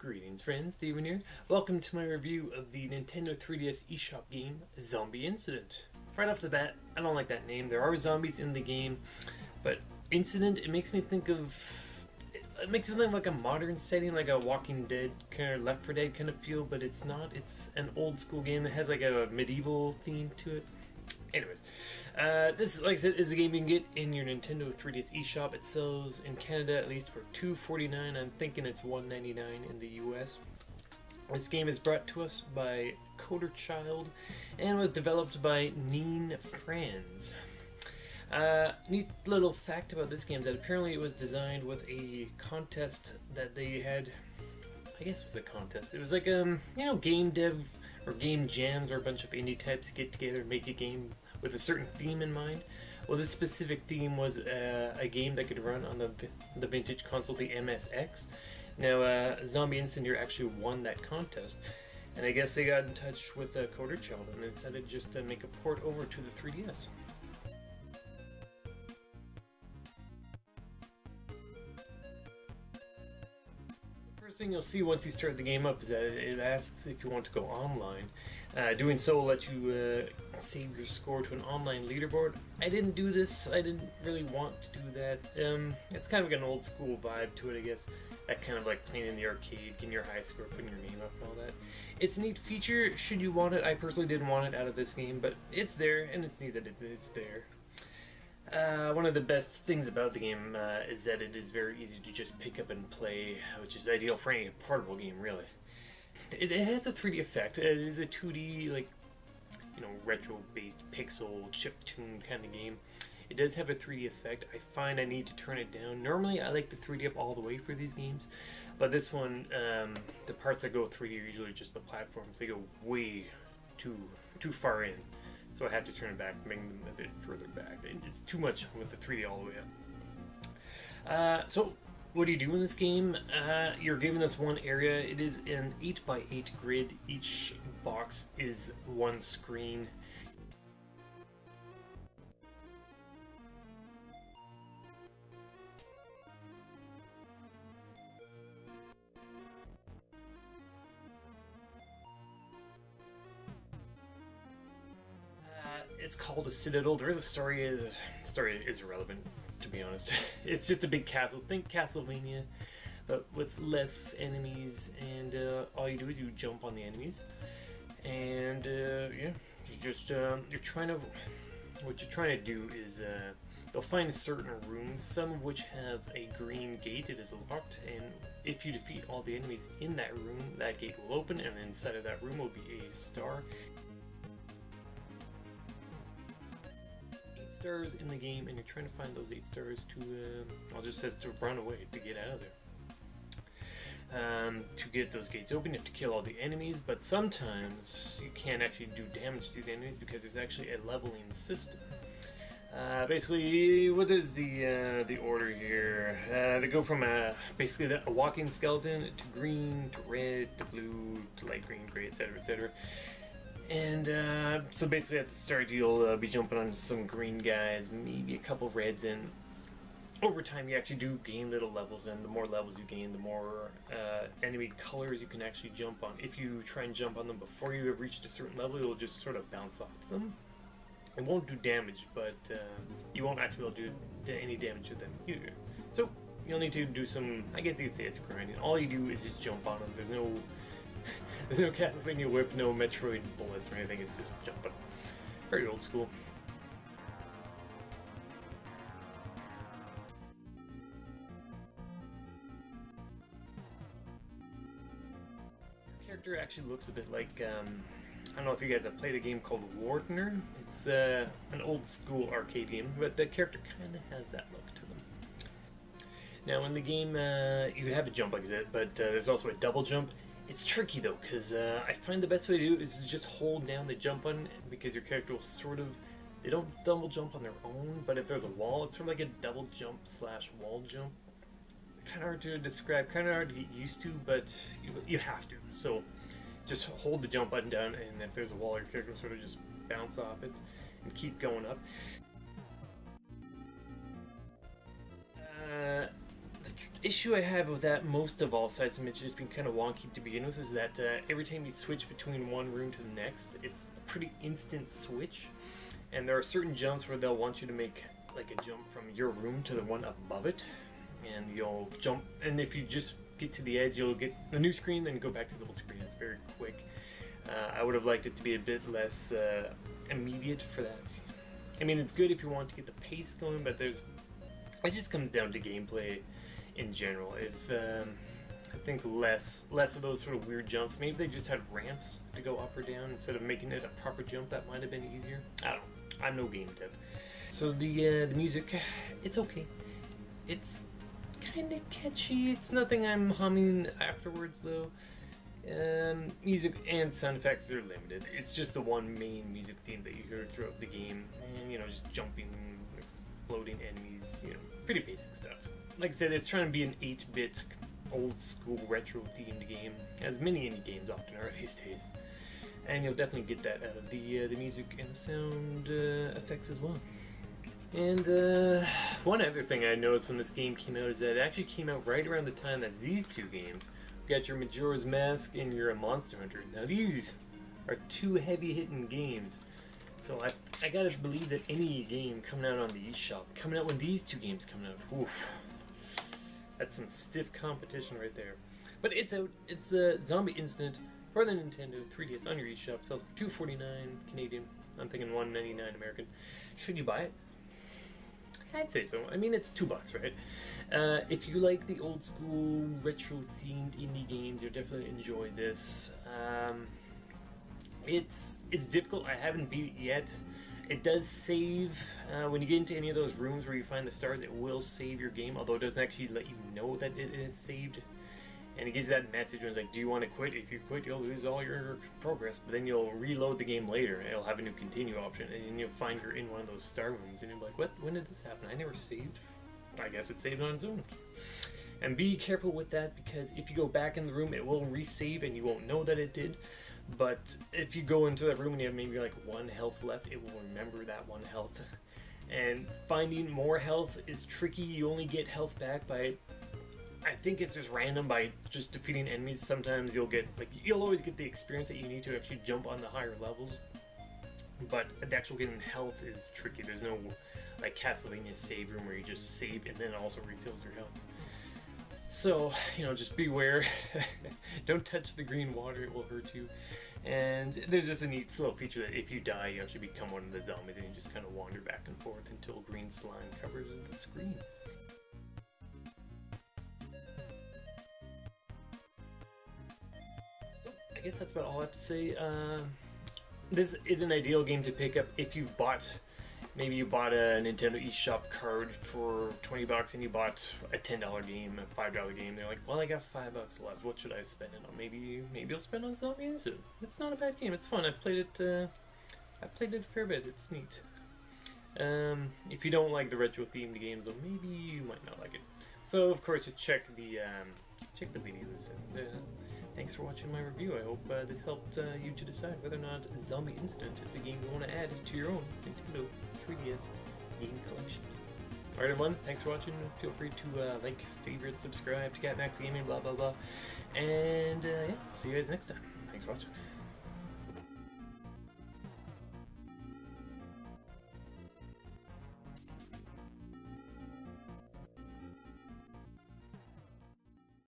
Greetings friends, Steven here. Welcome to my review of the Nintendo 3DS eShop game, Zombie Incident. Right off the bat, I don't like that name. There are zombies in the game, but Incident, it makes me think like a modern setting, like a Walking Dead, kind of Left 4 Dead kind of feel, but it's not. It's an old school game that has like a medieval theme to it. Anyways, this, like I said, is a game you can get in your Nintendo 3DS eShop. It sells in Canada at least for $2.49. I'm thinking it's $1.99 in the US. This game is brought to us by Coder Child and was developed by Neen Franz. Neat little fact about this game is that apparently it was designed with a contest that they had. I guess it was a contest. It was like game dev or game jams, or a bunch of indie types get together and make a game with a certain theme in mind. Well, this specific theme was a game that could run on the vintage console, the MSX. Now, Zombie Incident actually won that contest, and I guess they got in touch with Coder Child and decided just to make a port over to the 3DS. First thing you'll see once you start the game up is that it asks if you want to go online. Doing so will let you save your score to an online leaderboard. I didn't do this. I didn't really want to do that. It's kind of like an old school vibe to it, I guess. That kind of like playing in the arcade, getting your high score, putting your name up and all that. It's a neat feature should you want it. I personally didn't want it out of this game, but it's there, and it's neat that it is there. One of the best things about the game is that it is very easy to just pick up and play, which is ideal for any portable game, really. It has a 3D effect. It is a 2D, like, retro-based pixel chiptune kind of game. It does have a 3D effect. I find I need to turn it down. Normally, I like the 3D up all the way for these games, but this one, the parts that go 3D are usually just the platforms. They go way too far in. So I have to turn it back, make them a bit further back. It's too much with the 3D all the way up. So what do you do in this game? You're given this one area. It is an 8x8 grid. Each box is one screen. It's called a citadel. There is a story. The story is irrelevant, to be honest. It's just a big castle. Think Castlevania, but with less enemies, and all you do is you jump on the enemies, and yeah, you're trying to. What you're trying to do is you'll find certain rooms, some of which have a green gate. It is locked, and if you defeat all the enemies in that room, that gate will open, and inside of that room will be a star. Stars in the game, and you're trying to find those 8 stars to just says to run away, to get out of there. To get those gates open, you have to kill all the enemies, but sometimes you can't actually do damage to the enemies because there's actually a leveling system. Basically, what is the order here? They go from basically a walking skeleton to green to red to blue to light green, gray, etc., etc. And so basically at the start you'll be jumping on some green guys, maybe a couple reds, and over time you actually do gain little levels, and the more levels you gain, the more enemy colors you can actually jump on. If you try and jump on them before you have reached a certain level, you'll just sort of bounce off them. It won't do damage, but you won't actually be able to do any damage to them either. So you'll need to do some, I guess you could say it's grinding. All you do is just jump on them. There's no Castlevania whip, no Metroid bullets or anything, it's just jumping. Very old school. The character actually looks a bit like, I don't know if you guys have played a game called Wardener. It's an old school arcade game, but the character kind of has that look to them. Now in the game, you have a jump like that, but there's also a double jump. It's tricky though, because I find the best way to do it is to just hold down the jump button, because your character will sort of, they don't double jump on their own, but if there's a wall, it's sort of like a double jump slash wall jump. Kind of hard to describe, kind of hard to get used to, but you have to. So just hold the jump button down, and if there's a wall, your character will sort of just bounce off it and keep going up. issue I have with that, most of all, aside from it just being kind of wonky to begin with, is that every time you switch between one room to the next, it's a pretty instant switch. And there are certain jumps where they'll want you to make like a jump from your room to the one above it. And you'll jump, and if you just get to the edge, you'll get the new screen, then go back to the old screen. It's very quick. I would have liked it to be a bit less immediate for that. I mean, it's good if you want to get the pace going, but it just comes down to gameplay in general. If I think less of those sort of weird jumps. Maybe they just had ramps to go up or down instead of making it a proper jump. That might have been easier. I don't know. I'm no game dev. So the music, it's okay. It's kind of catchy. It's nothing I'm humming afterwards though. Music and sound effects are limited. It's just the one main music theme that you hear throughout the game, and you know, just jumping, exploding enemies. You know, pretty basic stuff. Like I said, it's trying to be an 8-bit, old-school, retro-themed game, as many indie games often are these days. And you'll definitely get that out of the music and sound effects as well. And one other thing I noticed when this game came out is that it actually came out right around the time as these two games. You got your Majora's Mask and your Monster Hunter. Now these are two heavy-hitting games. So I gotta believe that any game coming out on the eShop, coming out when these two games come out, oof. That's some stiff competition right there. But it's out. It's Zombie Instant for the Nintendo 3DS on your eShop. Sells for $2.49 Canadian. I'm thinking $1.99 American. Should you buy it? I'd say so. I mean, it's $2, right? If you like the old school retro-themed indie games, you'll definitely enjoy this. It's difficult. I haven't beat it yet. It does save, when you get into any of those rooms where you find the stars, it will save your game, although it doesn't actually let you know that it is saved. And it gives that message when it's like, do you want to quit? If you quit, you'll lose all your progress, but then you'll reload the game later, and it'll have a new continue option, and then you'll find you're in one of those star rooms, and you're like, what? When did this happen? I never saved. I guess it saved on its own. And be careful with that, because if you go back in the room, it will resave, and you won't know that it did. But if you go into that room and you have maybe like 1 health left, it will remember that 1 health. And finding more health is tricky. You only get health back by, I think it's just random, by just defeating enemies. Sometimes you'll get, like, you'll always get the experience that you need to actually jump on the higher levels. But the actual getting health is tricky. There's no, like, Castlevania save room where you just save and then it also refills your health. So, you know, just beware. Don't touch the green water, it will hurt you. And there's just a neat little feature that if you die, you actually become one of the zombies and you just kind of wander back and forth until green slime covers the screen. So, I guess that's about all I have to say. This is an ideal game to pick up if you've bought, maybe you bought a Nintendo eShop card for $20 and you bought a $10 game, a $5 game. They're like, well, I got $5 left. What should I spend it on? Maybe you'll spend on Zombies. It's not a bad game. It's fun. I've played it a fair bit. It's neat. If you don't like the retro themed games, though, maybe you might not like it. So of course, just check the videos. And thanks for watching my review. I hope this helped you to decide whether or not Zombie Instant is a game you want to add to your own Nintendo 3DS game collection. Alright everyone, thanks for watching. Feel free to like, favorite, subscribe to Cat Max Gaming, blah blah blah. And yeah, see you guys next time. Thanks for watching.